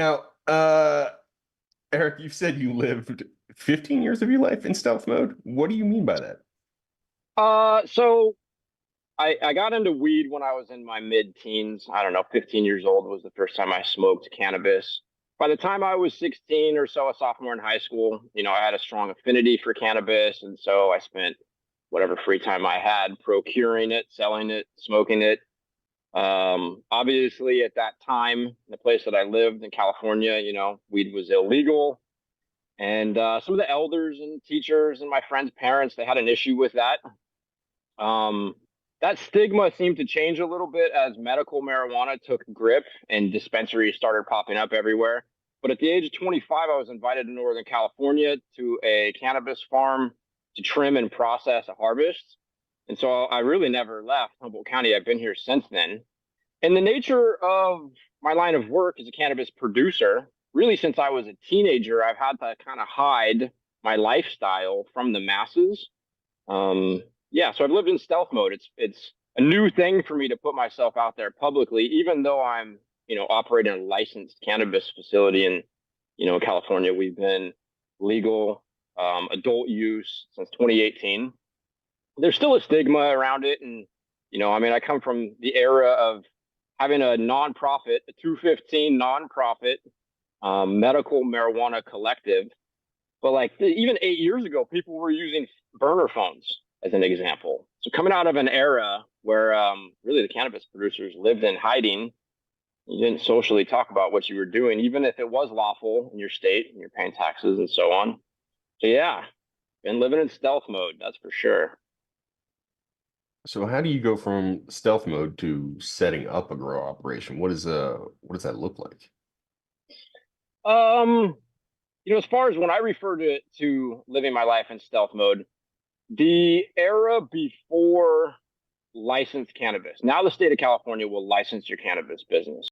Now, Eric, you said you lived 15 years of your life in stealth mode. What do you mean by that? So I got into weed when I was in my mid-teens. I don't know, 15 years old was the first time I smoked cannabis. By the time I was 16 or so, a sophomore in high school, I had a strong affinity for cannabis, and so I spent whatever free time I had procuring it, selling it, smoking it. Obviously, at that time, the place that I lived in California, weed was illegal. And some of the elders and teachers and my friends' parents, they had an issue with that. Um, that stigma seemed to change a little bit as medical marijuana took grip and dispensaries started popping up everywhere. But at the age of 25, I was invited to Northern California to a cannabis farm to trim and process a harvest. And so I really never left Humboldt County. I've been here since then. And the nature of my line of work as a cannabis producer, really since I was a teenager, I've had to kind of hide my lifestyle from the masses. Yeah, so I've lived in stealth mode. It's a new thing for me to put myself out there publicly, even though I'm, operating a licensed cannabis facility in California. We've been legal adult use since 2018. There's still a stigma around it, and I come from the era of having a nonprofit, a 215 nonprofit medical marijuana collective. But like even 8 years ago, people were using burner phones as an example. So coming out of an era where really the cannabis producers lived in hiding, you didn't socially talk about what you were doing, even if it was lawful in your state and you're paying taxes and so on. So yeah, been living in stealth mode, that's for sure. So how do you go from stealth mode to setting up a grow operation? What does that look like? Um, as far as when I refer to living my life in stealth mode, the era before licensed cannabis. Now the state of California will license your cannabis business.